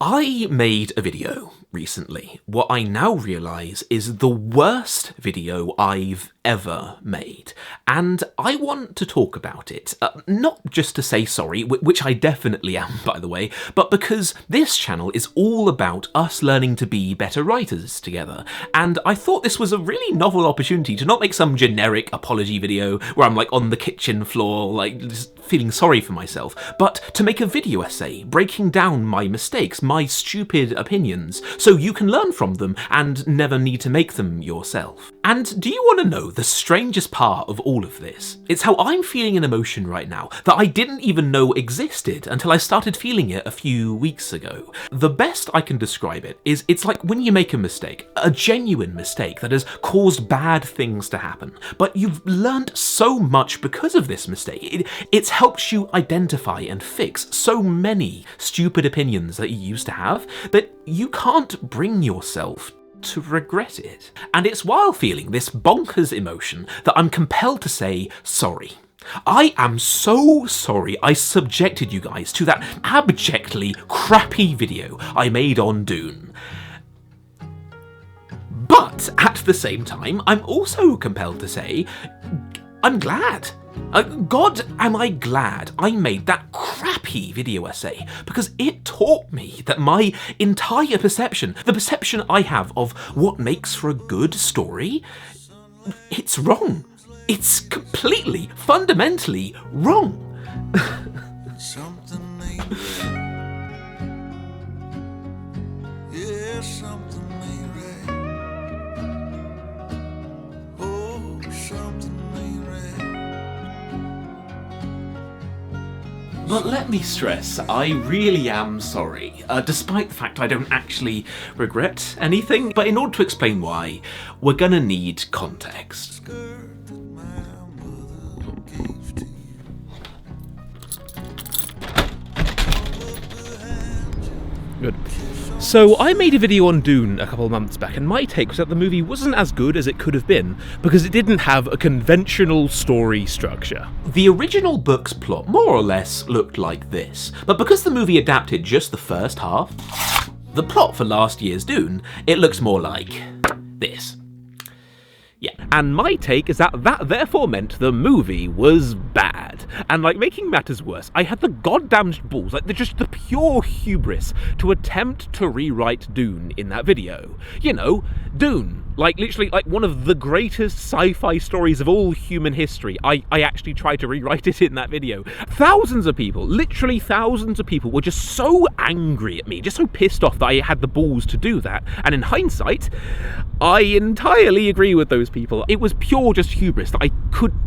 I made a video recently. What I now realise is the worst video I've ever made. And I want to talk about it. Not just to say sorry, which I definitely am, by the way, but because this channel is all about us learning to be better writers together. And I thought this was a really novel opportunity to not make some generic apology video where I'm like on the kitchen floor, like just feeling sorry for myself, but to make a video essay breaking down my mistakes, my stupid opinions, so you can learn from them and never need to make them yourself. And do you want to know the strangest part of all of this? It's how I'm feeling an emotion right now that I didn't even know existed until I started feeling it a few weeks ago. The best I can describe it is it's like when you make a mistake, a genuine mistake that has caused bad things to happen, but you've learned so much because of this mistake. It's helped you identify and fix so many stupid opinions that you used to have that you can't bring yourself to regret it. And it's while feeling this bonkers emotion that I'm compelled to say sorry. I am so sorry I subjected you guys to that abjectly crappy video I made on Dune. But at the same time, I'm also compelled to say, I'm glad. God, am I glad I made that crappy video essay, because it taught me that my entire perception, the perception I have of what makes for a good story, it's wrong. It's completely, fundamentally wrong. But let me stress, I really am sorry, despite the fact I don't actually regret anything. But in order to explain why, we're gonna need context. Good. So I made a video on Dune a couple of months back, and my take was that the movie wasn't as good as it could have been because it didn't have a conventional story structure. The original book's plot more or less looked like this, but because the movie adapted just the first half, the plot for last year's Dune, it looks more like this. Yeah. And my take is that therefore meant the movie was bad. And like, making matters worse, I had the goddamn balls, like just the pure hubris, to attempt to rewrite Dune in that video. You know, Dune. Like, literally, like, one of the greatest sci-fi stories of all human history. I actually tried to rewrite it in that video. Thousands of people, literally thousands of people, were just so angry at me, just so pissed off that I had the balls to do that. And in hindsight, I entirely agree with those people. It was pure just hubris that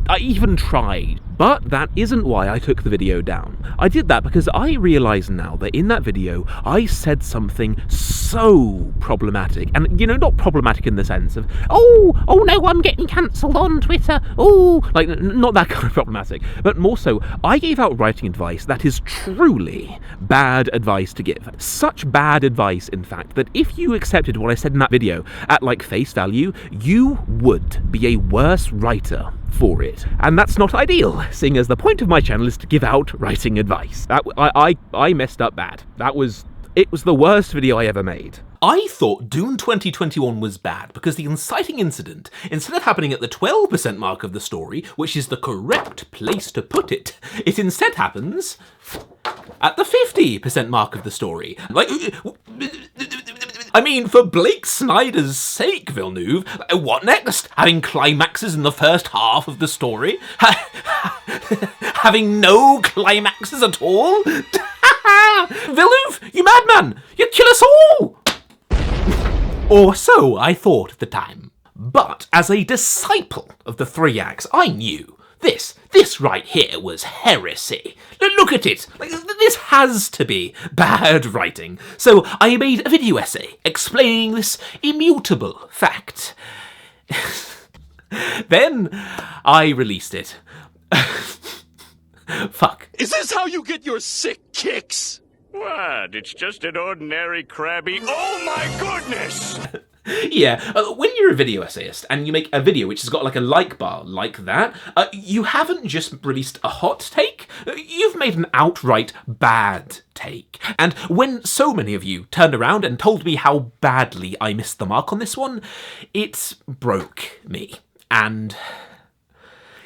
I even tried. But that isn't why I took the video down. I did that because I realise now that in that video, I said something so problematic. And, you know, not problematic in the sense of, oh no, I'm getting cancelled on Twitter. Oh, like, not that kind of problematic. But more so, I gave out writing advice that is truly bad advice to give. Such bad advice, in fact, that if you accepted what I said in that video at, like, face value, you would be a worse writer for it. And that's not ideal, seeing as the point of my channel is to give out writing advice. I messed up bad. It was the worst video I ever made. I thought Dune 2021 was bad because the inciting incident, instead of happening at the 12% mark of the story, which is the correct place to put it, it instead happens at the 50% mark of the story. Like, I mean, for Blake Snyder's sake, Villeneuve, what next? Having climaxes in the first half of the story? Having no climaxes at all? Villeneuve, you madman! You'd kill us all! Or so I thought at the time. But as a disciple of the three acts, I knew this right here was heresy. Look at it. Like, this has to be bad writing. So I made a video essay explaining this immutable fact. Then I released it. Fuck. Is this how you get your sick kicks? What? It's just an ordinary crabby... Oh my goodness! Yeah, when you're a video essayist and you make a video which has got like a like bar like that, you haven't just released a hot take, you've made an outright bad take. And when so many of you turned around and told me how badly I missed the mark on this one, it broke me. And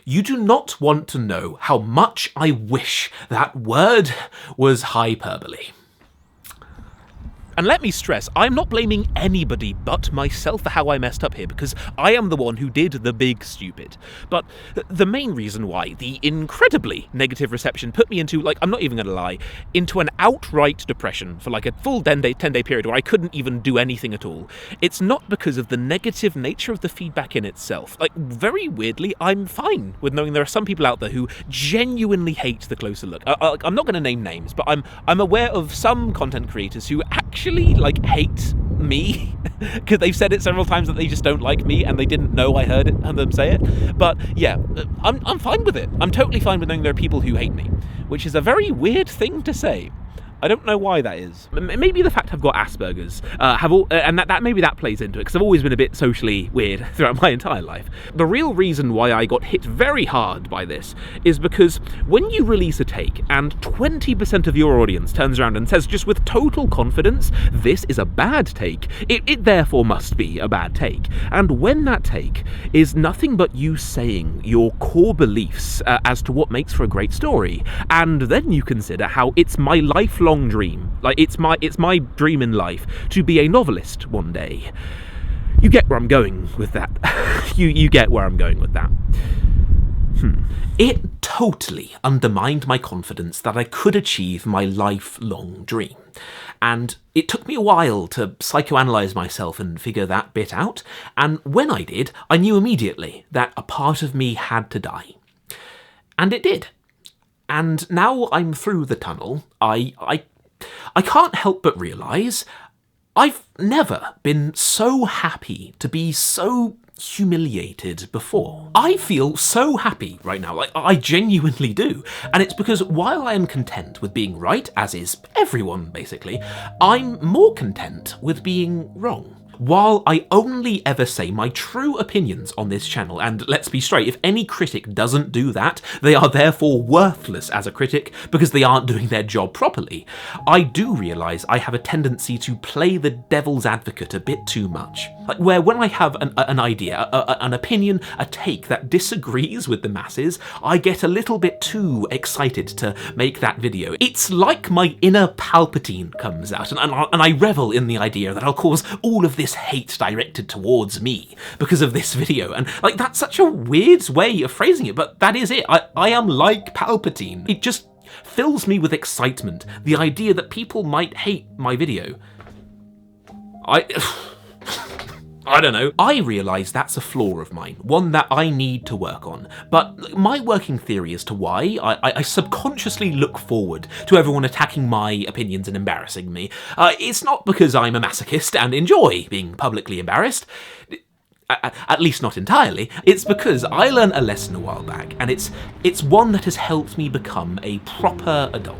you do not want to know how much I wish that word was hyperbole. And let me stress, I'm not blaming anybody but myself for how I messed up here, because I am the one who did the big stupid. But the main reason why the incredibly negative reception put me into, like, I'm not even going to lie, into an outright depression for like a full 10-day period where I couldn't even do anything at all, it's not because of the negative nature of the feedback in itself. Like, very weirdly, I'm fine with knowing there are some people out there who genuinely hate the closer look. I'm not going to name names, but I'm aware of some content creators who actually like hate me because they've said it several times that they just don't like me and they didn't know I heard it and them say it. But yeah, I'm fine with it. I'm totally fine with knowing there are people who hate me, which is a very weird thing to say. I don't know why that is. Maybe the fact I've got Asperger's, and that maybe that plays into it, because I've always been a bit socially weird throughout my entire life. The real reason why I got hit very hard by this is because when you release a take and 20% of your audience turns around and says just with total confidence, this is a bad take, it therefore must be a bad take. And when that take is nothing but you saying your core beliefs as to what makes for a great story, and then you consider how it's my lifelong dream, like it's my dream in life to be a novelist one day. You get where I'm going with that. you get where I'm going with that. It totally undermined my confidence that I could achieve my lifelong dream. And it took me a while to psychoanalyze myself and figure that bit out. And when I did, I knew immediately that a part of me had to die. And it did. And now I'm through the tunnel, I can't help but realise I've never been so happy to be so humiliated before. I feel so happy right now, like I genuinely do. And it's because while I am content with being right, as is everyone basically, I'm more content with being wrong. While I only ever say my true opinions on this channel, and let's be straight, if any critic doesn't do that, they are therefore worthless as a critic because they aren't doing their job properly, I do realise I have a tendency to play the devil's advocate a bit too much. Like where when I have an idea, an opinion, a take that disagrees with the masses, I get a little bit too excited to make that video. It's like my inner Palpatine comes out, and I revel in the idea that I'll cause all of this hate directed towards me because of this video. And like, that's such a weird way of phrasing it, but that is it. I am like Palpatine. It just fills me with excitement, the idea that people might hate my video. I don't know. I realise that's a flaw of mine, one that I need to work on. But my working theory as to why I subconsciously look forward to everyone attacking my opinions and embarrassing me. It's not because I'm a masochist and enjoy being publicly embarrassed. At least not entirely. It's because I learned a lesson a while back, and it's one that has helped me become a proper adult.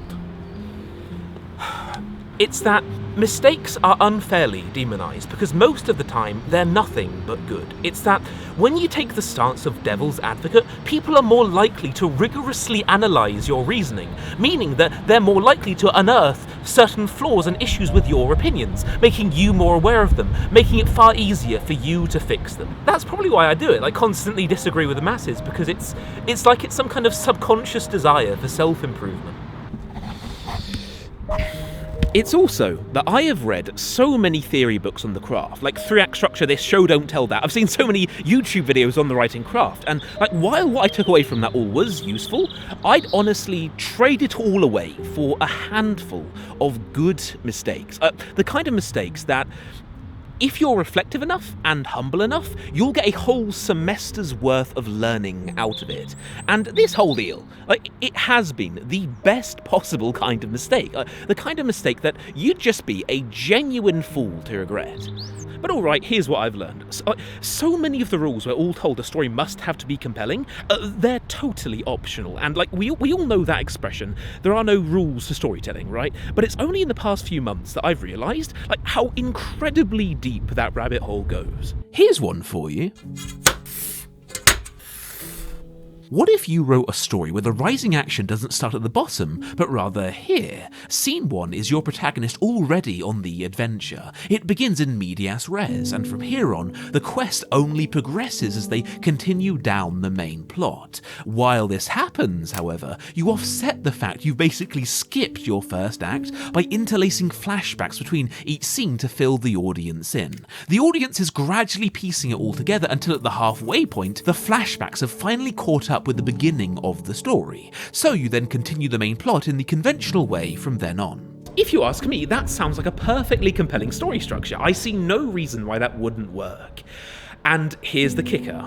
It's that mistakes are unfairly demonised because most of the time they're nothing but good. It's that when you take the stance of devil's advocate, people are more likely to rigorously analyse your reasoning, meaning that they're more likely to unearth certain flaws and issues with your opinions, making you more aware of them, making it far easier for you to fix them. That's probably why I do it. I constantly disagree with the masses because it's like it's some kind of subconscious desire for self-improvement. It's also that I have read so many theory books on the craft, like 3-act structure this, show don't tell that. I've seen so many YouTube videos on the writing craft, and like while what I took away from that all was useful, I'd honestly trade it all away for a handful of good mistakes. The kind of mistakes that, if you're reflective enough and humble enough, you'll get a whole semester's worth of learning out of it. And this whole deal, it has been the best possible kind of mistake. The kind of mistake that you'd just be a genuine fool to regret. But alright, here's what I've learned. So many of the rules we're all told a story must have to be compelling, they're totally optional, and we all know that expression, there are no rules to storytelling, right? But it's only in the past few months that I've realised how incredibly deep that rabbit hole goes. Here's one for you. What if you wrote a story where the rising action doesn't start at the bottom, but rather here? Scene 1 is your protagonist already on the adventure. It begins in medias res, and from here on, the quest only progresses as they continue down the main plot. While this happens, however, you offset the fact you've basically skipped your first act by interlacing flashbacks between each scene to fill the audience in. The audience is gradually piecing it all together until at the halfway point, the flashbacks have finally caught up with the beginning of the story, so you then continue the main plot in the conventional way from then on. If you ask me, that sounds like a perfectly compelling story structure. I see no reason why that wouldn't work. And here's the kicker.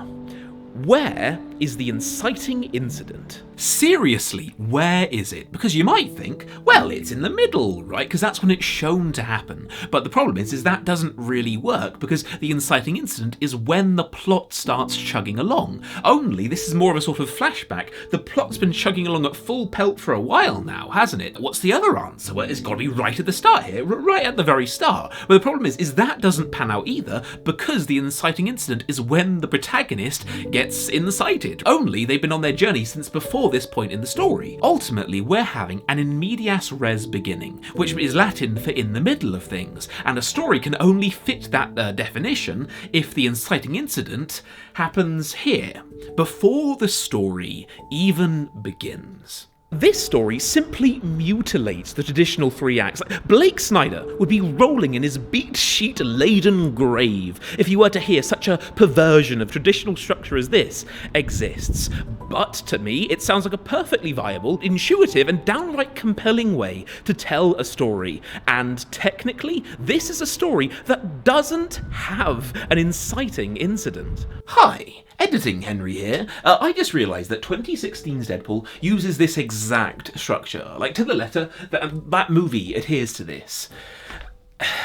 Where is the inciting incident? Seriously, where is it? Because you might think, well, it's in the middle, right? Because that's when it's shown to happen. But the problem is that doesn't really work, because the inciting incident is when the plot starts chugging along. Only this is more of a sort of flashback. The plot's been chugging along at full pelt for a while now, hasn't it? What's the other answer? Well, it's got to be right at the start here, right at the very start. But the problem is that doesn't pan out either, because the inciting incident is when the protagonist gets incited. Only they've been on their journey since before this point in the story. Ultimately, we're having an in medias res beginning, which is Latin for in the middle of things, and a story can only fit that definition if the inciting incident happens here, before the story even begins. This story simply mutilates the traditional 3 acts. Blake Snyder would be rolling in his beat sheet-laden grave if he were to hear such a perversion of traditional structure as this exists. But to me, it sounds like a perfectly viable, intuitive, and downright compelling way to tell a story. And technically, this is a story that doesn't have an inciting incident. Hi. Editing Henry here. I just realised that 2016's Deadpool uses this exact structure, to the letter. That movie adheres to this.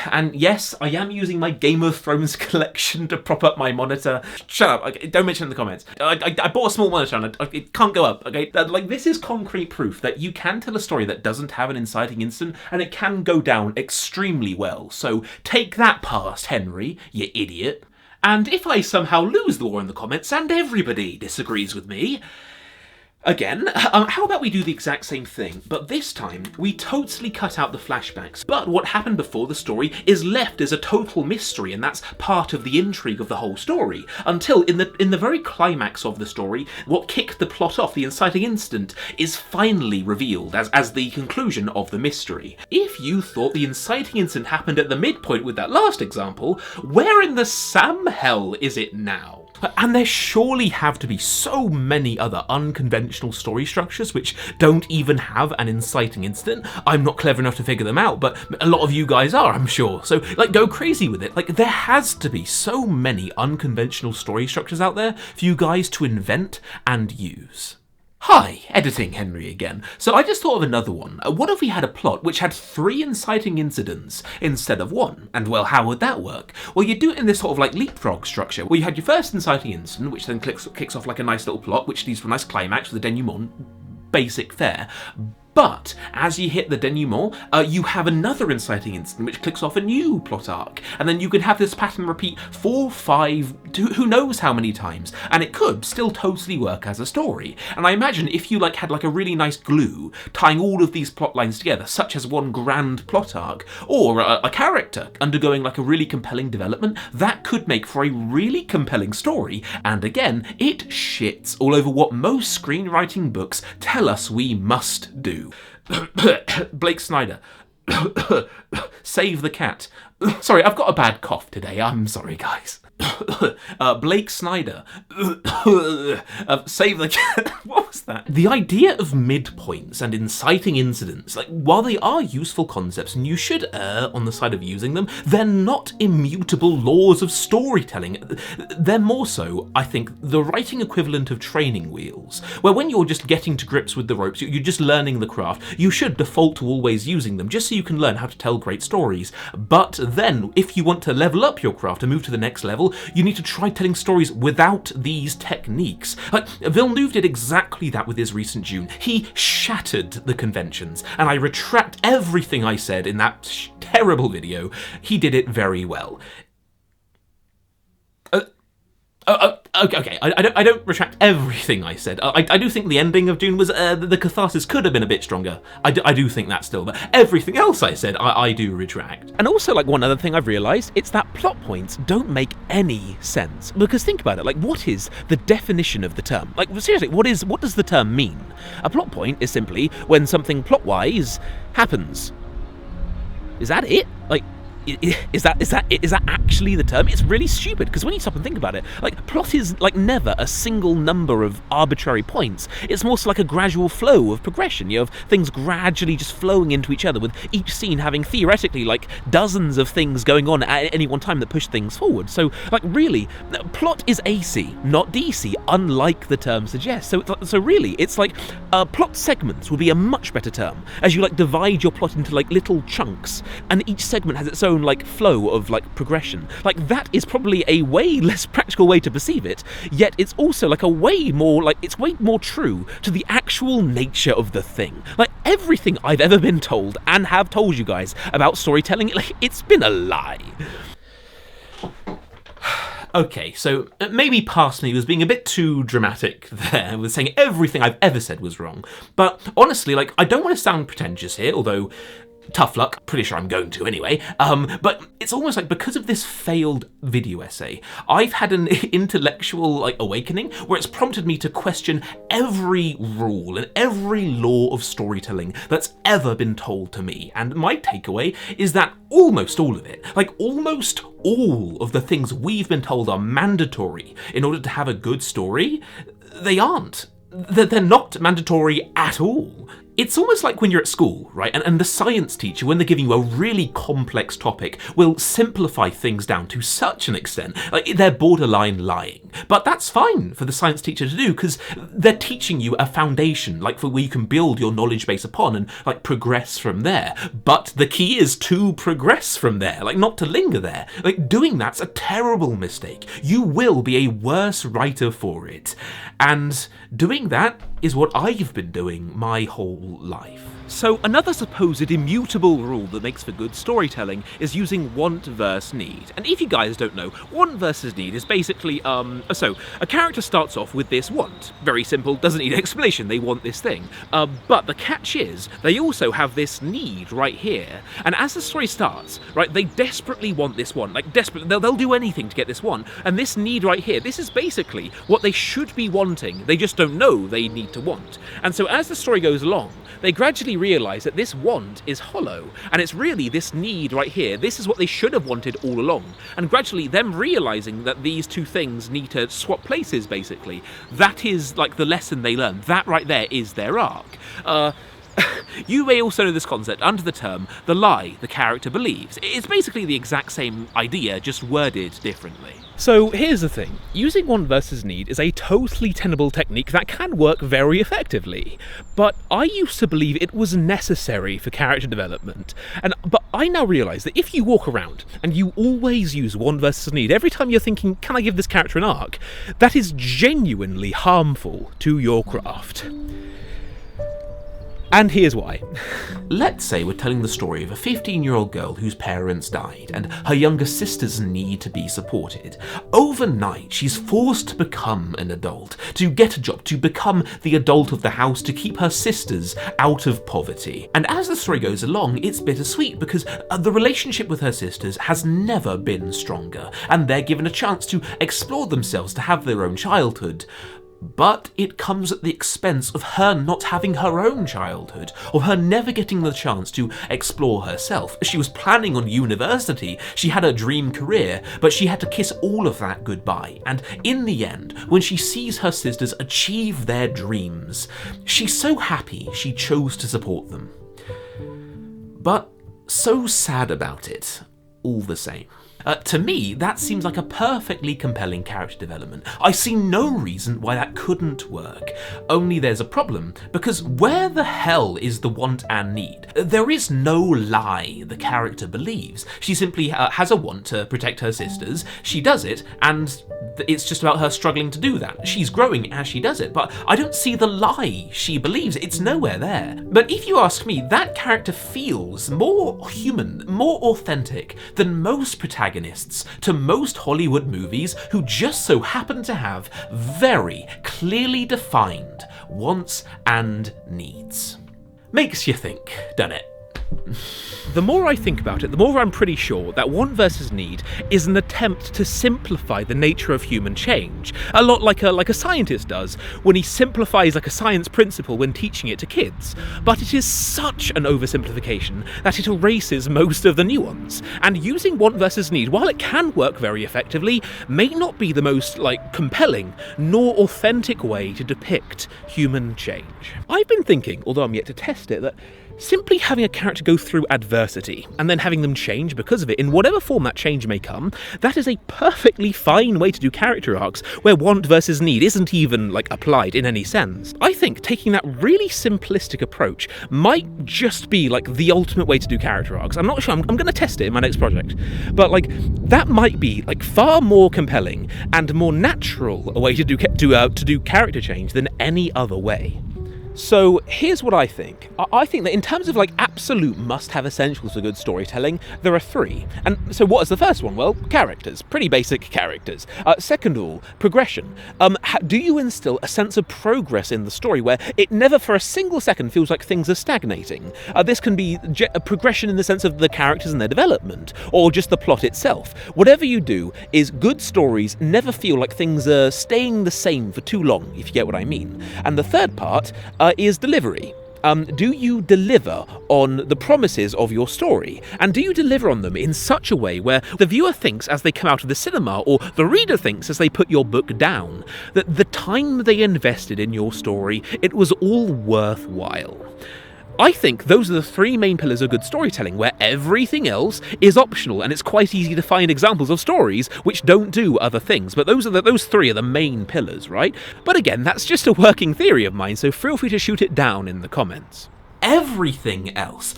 And yes, I am using my Game of Thrones collection to prop up my monitor. Shut up, okay, don't mention it in the comments. I bought a small monitor and it can't go up, okay? This is concrete proof that you can tell a story that doesn't have an inciting incident, and it can go down extremely well. So take that past, Henry, you idiot. And if I somehow lose the war in the comments and everybody disagrees with me, again, how about we do the exact same thing, but this time we totally cut out the flashbacks. But what happened before the story is left as a total mystery, and that's part of the intrigue of the whole story, until in the very climax of the story, what kicked the plot off, the inciting incident, is finally revealed as the conclusion of the mystery. If you thought the inciting incident happened at the midpoint with that last example, where in the Sam hell is it now? And there surely have to be so many other unconventional story structures which don't even have an inciting incident. I'm not clever enough to figure them out, but a lot of you guys are, I'm sure. So, go crazy with it. There has to be so many unconventional story structures out there for you guys to invent and use. Hi, Editing Henry again. So I just thought of another one. What if we had a plot which had 3 inciting incidents instead of 1? And well, how would that work? Well, you do it in this sort of leapfrog structure, where you had your first inciting incident, which then kicks off a nice little plot, which leads to a nice climax with a denouement. Basic fare. But as you hit the denouement, you have another inciting incident which clicks off a new plot arc, and then you can have this pattern repeat 4, 5, who knows how many times, and it could still totally work as a story. And I imagine if you had a really nice glue tying all of these plot lines together, such as one grand plot arc, or a character undergoing a really compelling development, that could make for a really compelling story. And again, it shits all over what most screenwriting books tell us we must do. Blake Snyder. Save the cat. Sorry, I've got a bad cough today. I'm sorry, guys. Blake Snyder. Save the cat. What was that? The idea of midpoints and inciting incidents, like, while they are useful concepts and you should err on the side of using them, they're not immutable laws of storytelling. They're more so, I think, the writing equivalent of training wheels, where when you're just getting to grips with the ropes, you're just learning the craft, you should default to always using them, just so you can learn how to tell great stories. But then, if you want to level up your craft and move to the next level, you need to try telling stories without these techniques. Like, Villeneuve did exactly that with his recent Dune. He shattered the conventions, and I retract everything I said in that terrible video. He did it very well. Okay. I don't retract everything I said. I do think the ending of Dune was the catharsis could have been a bit stronger. I do think that still, but everything else I said, I do retract. And also, like, one other thing I've realised, it's that plot points don't make any sense. Because think about it, like, what is the definition of the term? Like, seriously, what does the term mean? A plot point is simply when something plot-wise happens. Is that it? Like, is that actually the term? It's really stupid, because when you stop and think about it, like, plot is like never a single number of arbitrary points. It's more so like a gradual flow of progression. You have things gradually just flowing into each other, with each scene having theoretically like dozens of things going on at any one time that push things forward. So, like, really, plot is AC, not DC, unlike the term suggests. So really, it's like plot segments would be a much better term, as you like divide your plot into like little chunks, and each segment has its own like flow of like progression. Like, that is probably a way less practical way to perceive it, yet it's also like a way more, like, it's way more true to the actual nature of the thing. Like, everything I've ever been told and have told you guys about storytelling, like, it's been a lie. Okay, so maybe past me was being a bit too dramatic there, with saying everything I've ever said was wrong. But honestly, like, I don't want to sound pretentious here, although tough luck, pretty sure I'm going to anyway. But it's almost like, because of this failed video essay, I've had an intellectual like awakening where it's prompted me to question every rule and every law of storytelling that's ever been told to me. And my takeaway is that almost all of it, like almost all of the things we've been told are mandatory in order to have a good story, they aren't. They're not mandatory at all. It's almost like when you're at school, right? And the science teacher, when they're giving you a really complex topic, will simplify things down to such an extent, like they're borderline lying. But that's fine for the science teacher to do, because they're teaching you a foundation, like, for where you can build your knowledge base upon and like progress from there. But the key is to progress from there, like not to linger there. Like, doing that's a terrible mistake. You will be a worse writer for it. And doing that is what I've been doing my whole life. So another supposed immutable rule that makes for good storytelling is using want versus need. And if you guys don't know, want versus need is basically, so a character starts off with this want. Very simple, doesn't need explanation, they want this thing. But the catch is, they also have this need right here. And as the story starts, right, they desperately want this one, like desperately, they'll do anything to get this one. And this need right here, this is basically what they should be wanting, they just don't know they need to want. And so as the story goes along, they gradually realise that this want is hollow, and it's really this need right here. This is what they should have wanted all along. And gradually them realising that these two things need to swap places, basically, that is like the lesson they learn. That right there is their arc. You may also know this concept under the term the lie the character believes. It's basically the exact same idea, just worded differently. So here's the thing, using want versus need is a totally tenable technique that can work very effectively, but I used to believe it was necessary for character development, but I now realise that if you walk around and you always use want versus need every time you're thinking, can I give this character an arc, that is genuinely harmful to your craft. And here's why. Let's say we're telling the story of a 15-year-old girl whose parents died, and her younger sisters need to be supported. Overnight, she's forced to become an adult, to get a job, to become the adult of the house, to keep her sisters out of poverty. And as the story goes along, it's bittersweet, because the relationship with her sisters has never been stronger, and they're given a chance to explore themselves, to have their own childhood. But it comes at the expense of her not having her own childhood, or her never getting the chance to explore herself. She was planning on university, she had a dream career, but she had to kiss all of that goodbye. And in the end, when she sees her sisters achieve their dreams, she's so happy she chose to support them. But so sad about it, all the same. To me, that seems like a perfectly compelling character development. I see no reason why that couldn't work. Only there's a problem, because where the hell is the want and need? There is no lie the character believes. She simply has a want to protect her sisters, she does it, and it's just about her struggling to do that. She's growing as she does it, but I don't see the lie she believes. It's nowhere there. But if you ask me, that character feels more human, more authentic than most protagonists to most Hollywood movies who just so happen to have very clearly defined wants and needs. Makes you think, doesn't it? The more I think about it, the more I'm pretty sure that want versus need is an attempt to simplify the nature of human change, a lot like a scientist does when he simplifies like a science principle when teaching it to kids. But it is such an oversimplification that it erases most of the nuance, and using want versus need, while it can work very effectively, may not be the most compelling nor authentic way to depict human change. I've been thinking, although I'm yet to test it, that simply having a character go through adversity and then having them change because of it, in whatever form that change may come, that is a perfectly fine way to do character arcs where want versus need isn't even applied in any sense. I think taking that really simplistic approach might just be the ultimate way to do character arcs. I'm not sure, I'm going to test it in my next project, but that might be far more compelling and more natural a way to do character change than any other way. So here's what I think. I think that in terms of absolute must-have essentials for good storytelling, there are three. And so what is the first one? Well, characters. Pretty basic characters. Second of all, progression. Do you instill a sense of progress in the story where it never for a single second feels like things are stagnating? This can be a progression in the sense of the characters and their development, or just the plot itself. Whatever you do is good stories never feel like things are staying the same for too long, if you get what I mean. And the third part is delivery. Do you deliver on the promises of your story? And do you deliver on them in such a way where the viewer thinks as they come out of the cinema, or the reader thinks as they put your book down, that the time they invested in your story, it was all worthwhile? I think those are the three main pillars of good storytelling, where everything else is optional, and it's quite easy to find examples of stories which don't do other things, but those three are the main pillars, right? But again, that's just a working theory of mine, so feel free to shoot it down in the comments. Everything else,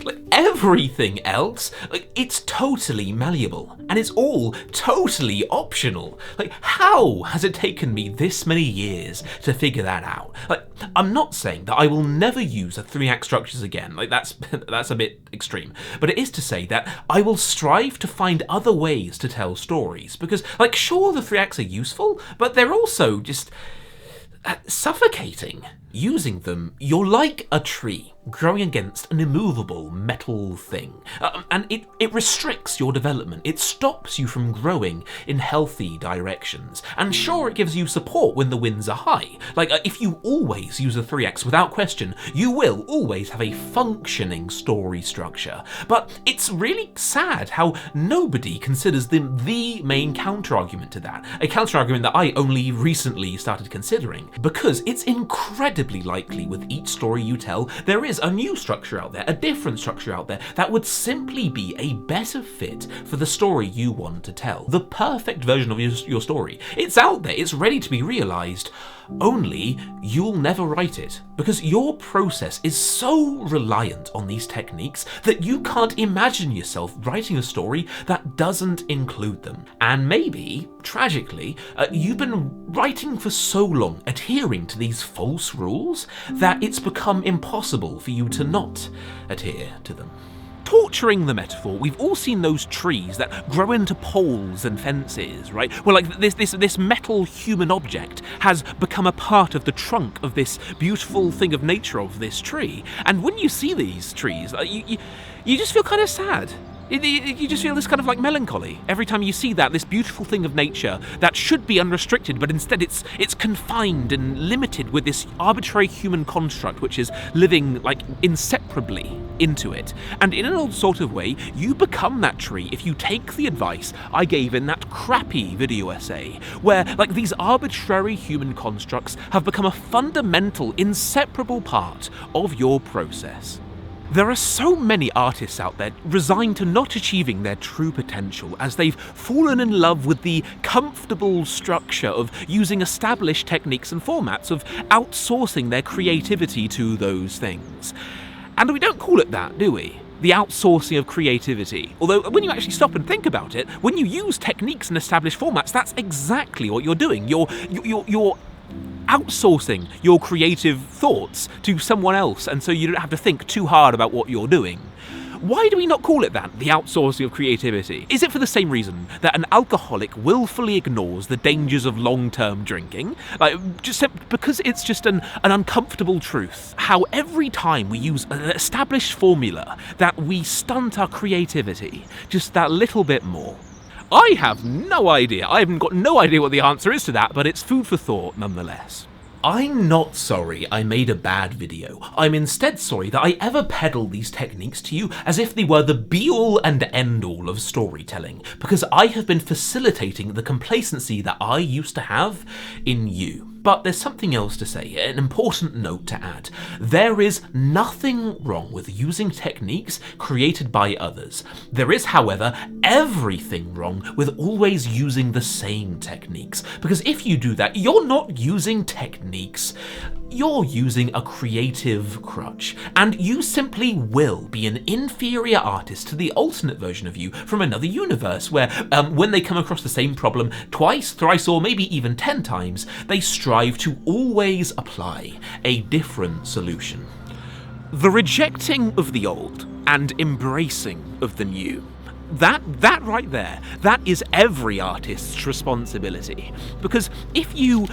it's totally malleable, and it's all totally optional. How has it taken me this many years to figure that out? I'm not saying that I will never use the 3-act structures again, that's a bit extreme, but it is to say that I will strive to find other ways to tell stories, because, sure, the 3 acts are useful, but they're also just suffocating. Using them, you're like a tree growing against an immovable metal thing, and it restricts your development. It stops you from growing in healthy directions. And sure, it gives you support when the winds are high. If you always use the 3 acts without question, you will always have a functioning story structure. But it's really sad how nobody considers them the main counter-argument to that. A counter-argument that I only recently started considering, because it's incredibly likely with each story you tell, there is a new structure out there, a different structure out there that would simply be a better fit for the story you want to tell. The perfect version of your story. It's out there, it's ready to be realized, only you'll never write it, because your process is so reliant on these techniques that you can't imagine yourself writing a story that doesn't include them. And maybe, tragically, you've been writing for so long, adhering to these false rules, that it's become impossible for you to not adhere to them. Torturing the metaphor, we've all seen those trees that grow into poles and fences, right? Well, this metal human object has become a part of the trunk of this beautiful thing of nature of this tree. And when you see these trees, you just feel kind of sad. You just feel this kind of like melancholy every time you see that, this beautiful thing of nature that should be unrestricted, but instead it's confined and limited with this arbitrary human construct which is living like inseparably into it. And in an old sort of way, you become that tree if you take the advice I gave in that crappy video essay, where like these arbitrary human constructs have become a fundamental, inseparable part of your process. There are so many artists out there resigned to not achieving their true potential as they've fallen in love with the comfortable structure of using established techniques and formats, of outsourcing their creativity to those things. And we don't call it that, do we? The outsourcing of creativity. Although when you actually stop and think about it, when you use techniques and established formats, that's exactly what you're doing. You're outsourcing your creative thoughts to someone else, and so you don't have to think too hard about what you're doing. Why do we not call it that, the outsourcing of creativity? Is it for the same reason that an alcoholic willfully ignores the dangers of long-term drinking? Just because it's just an uncomfortable truth. How every time we use an established formula that we stunt our creativity just that little bit more. I have no idea. I haven't got no idea what the answer is to that, but it's food for thought nonetheless. I'm not sorry I made a bad video. I'm instead sorry that I ever peddled these techniques to you as if they were the be-all and end-all of storytelling, because I have been facilitating the complacency that I used to have in you. But there's something else to say, an important note to add. There is nothing wrong with using techniques created by others. There is, however, everything wrong with always using the same techniques. Because if you do that, you're not using techniques. You're using a creative crutch, and you simply will be an inferior artist to the alternate version of you from another universe, where when they come across the same problem twice, thrice, or maybe even 10 times, they strive to always apply a different solution. The rejecting of the old and embracing of the new. That right there, that is every artist's responsibility. Because if you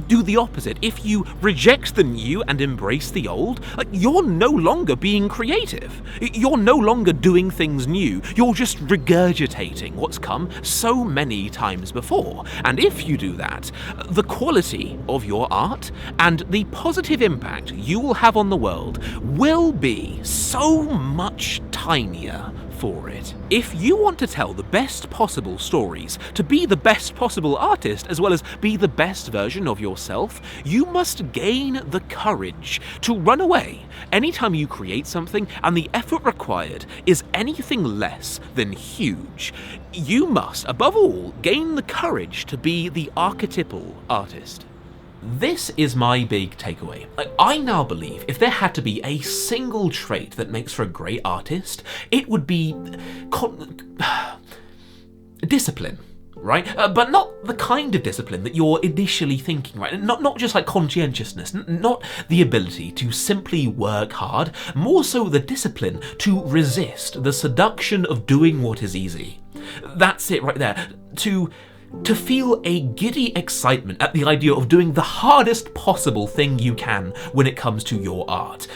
do the opposite, if you reject the new and embrace the old, you're no longer being creative. You're no longer doing things new. You're just regurgitating what's come so many times before. And if you do that, the quality of your art and the positive impact you will have on the world will be so much tinier for it. If you want to tell the best possible stories, to be the best possible artist, as well as be the best version of yourself, you must gain the courage to run away anytime you create something and the effort required is anything less than huge. You must, above all, gain the courage to be the archetypal artist. This is my big takeaway. I now believe if there had to be a single trait that makes for a great artist, it would be discipline, right? But not the kind of discipline that you're initially thinking, right? Not just like conscientiousness, not the ability to simply work hard, more so the discipline to resist the seduction of doing what is easy. That's it right there. To feel a giddy excitement at the idea of doing the hardest possible thing you can when it comes to your art.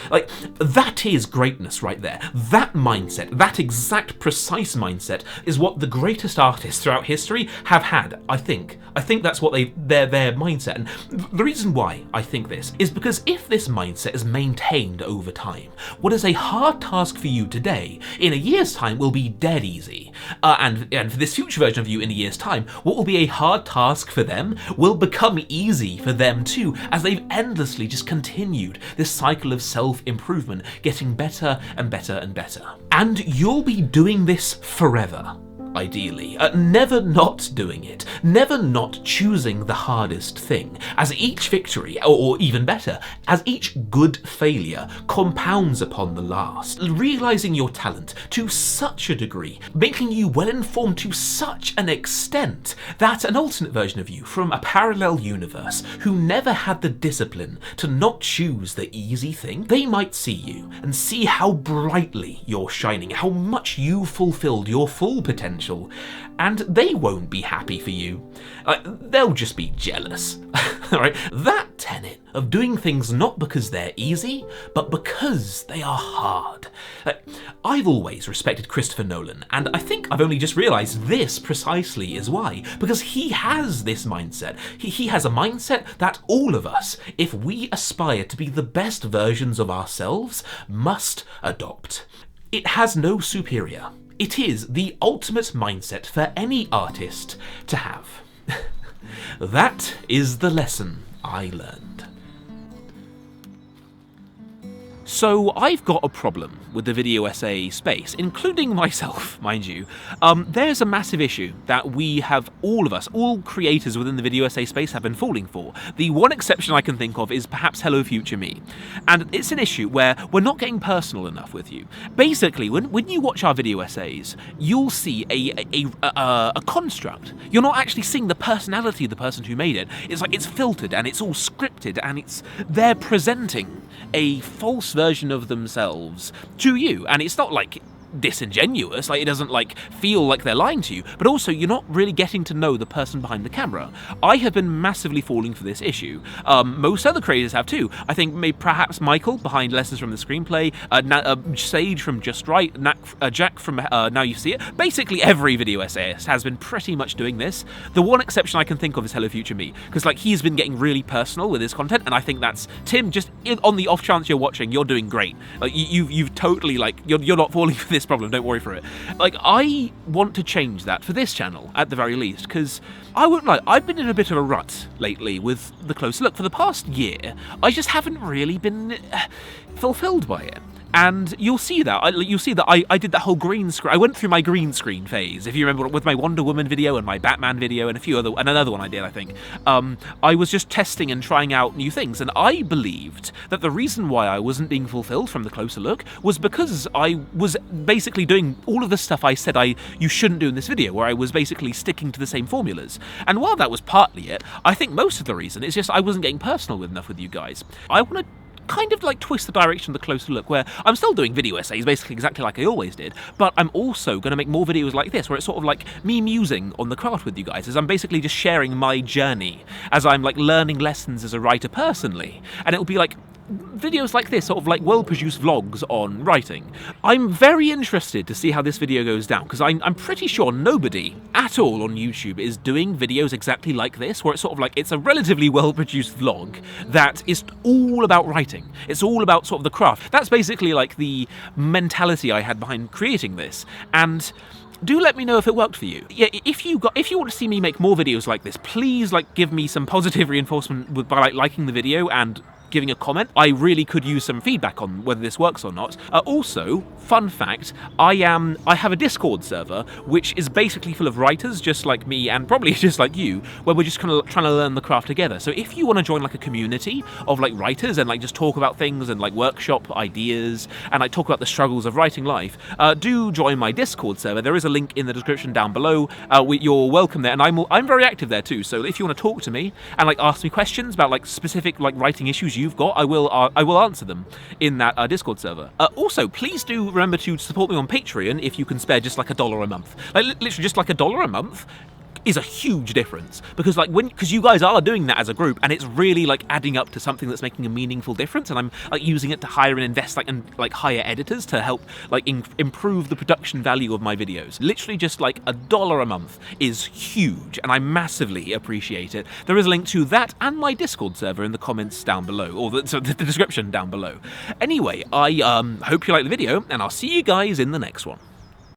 That is greatness right there. That mindset, that exact precise mindset is what the greatest artists throughout history have had, I think. I think that's what their mindset. And the reason why I think this is because if this mindset is maintained over time, what is a hard task for you today, in a year's time will be dead easy. And for this future version of you in a year's time, what will be a hard task for them will become easy for them too, as they've endlessly just continued this cycle of self-improvement, getting better and better and better. And you'll be doing this forever. Ideally, never not doing it, never not choosing the hardest thing, as each victory, or even better, as each good failure compounds upon the last, realising your talent to such a degree, making you well-informed to such an extent that an alternate version of you from a parallel universe who never had the discipline to not choose the easy thing, they might see you and see how brightly you're shining, how much you've fulfilled your full potential, potential, and they won't be happy for you. They'll just be jealous. Alright? That tenet of doing things not because they're easy, but because they are hard. I've always respected Christopher Nolan, and I think I've only just realised this precisely is why. Because he has this mindset. He has a mindset that all of us, if we aspire to be the best versions of ourselves, must adopt. It has no superior. It is the ultimate mindset for any artist to have. That is the lesson I learned. So I've got a problem with the video essay space, including myself, mind you. There's a massive issue that we have, all of us, all creators within the video essay space have been falling for. The one exception I can think of is perhaps Hello Future Me. And it's an issue where we're not getting personal enough with you. Basically, when you watch our video essays, you'll see a construct. You're not actually seeing the personality of the person who made it. It's like it's filtered and it's all scripted and they're presenting a false version of themselves to you, and it's not like disingenuous, like it doesn't like feel like they're lying to you, but also you're not really getting to know the person behind the camera. I have been massively falling for this issue. Most other creators have too. I think maybe perhaps Michael behind Lessons from the Screenplay, Sage from Just Right, Jack from Now You See It. Basically every video essayist has been pretty much doing this. The one exception I can think of is Hello Future Me, because like he's been getting really personal with his content, and I think that's Tim. Just on the off chance you're watching, you're doing great. Like you've totally like you're not falling for this problem, don't worry for it. Like, I want to change that for this channel, at the very least, because I won't lie, I've been in a bit of a rut lately with the closer look. For the past year, I just haven't really been fulfilled by it. And you'll see that. I did that whole green screen. I went through my green screen phase, if you remember, with my Wonder Woman video and my Batman video and another one I did, I think. I was just testing and trying out new things, and I believed that the reason why I wasn't being fulfilled from the closer look was because I was basically doing all of the stuff I said you shouldn't do in this video, where I was basically sticking to the same formulas. And while that was partly it, I think most of the reason is just I wasn't getting personal enough with you guys. I want to kind of like twist the direction of the closer look, where I'm still doing video essays basically exactly like I always did, but I'm also going to make more videos like this, where it's sort of like me musing on the craft with you guys, as I'm basically just sharing my journey as I'm like learning lessons as a writer personally. And it'll be like videos like this, sort of like well-produced vlogs on writing. I'm very interested to see how this video goes down, because I'm pretty sure nobody at all on YouTube is doing videos exactly like this, where it's sort of like it's a relatively well-produced vlog that is all about writing. It's all about sort of the craft. That's basically like the mentality I had behind creating this, and do let me know if it worked for you. Yeah, if you want to see me make more videos like this, please like give me some positive reinforcement by like liking the video and giving a comment. I really could use some feedback on whether this works or not. Also, fun fact, I have a Discord server which is basically full of writers just like me and probably just like you, where we're just kind of trying to learn the craft together. So if you want to join like a community of like writers and like just talk about things and like workshop ideas and like talk about the struggles of writing life, do join my Discord server. There is a link in the description down below. You're welcome there, and I'm very active there too. So if you want to talk to me and like ask me questions about like specific like writing issues you've got, I will answer them in that Discord server. Also, please do remember to support me on Patreon if you can spare just like $1 a month. Like literally just like $1 a month is a huge difference, because because you guys are doing that as a group, and it's really like adding up to something that's making a meaningful difference, and I'm like using it to hire and invest and hire editors to help like improve the production value of my videos. Literally just like $1 a month is huge, and I massively appreciate it. There is a link to that and my Discord server in the comments down below, or the description down below. Anyway, I hope you like the video, and I'll see you guys in the next one.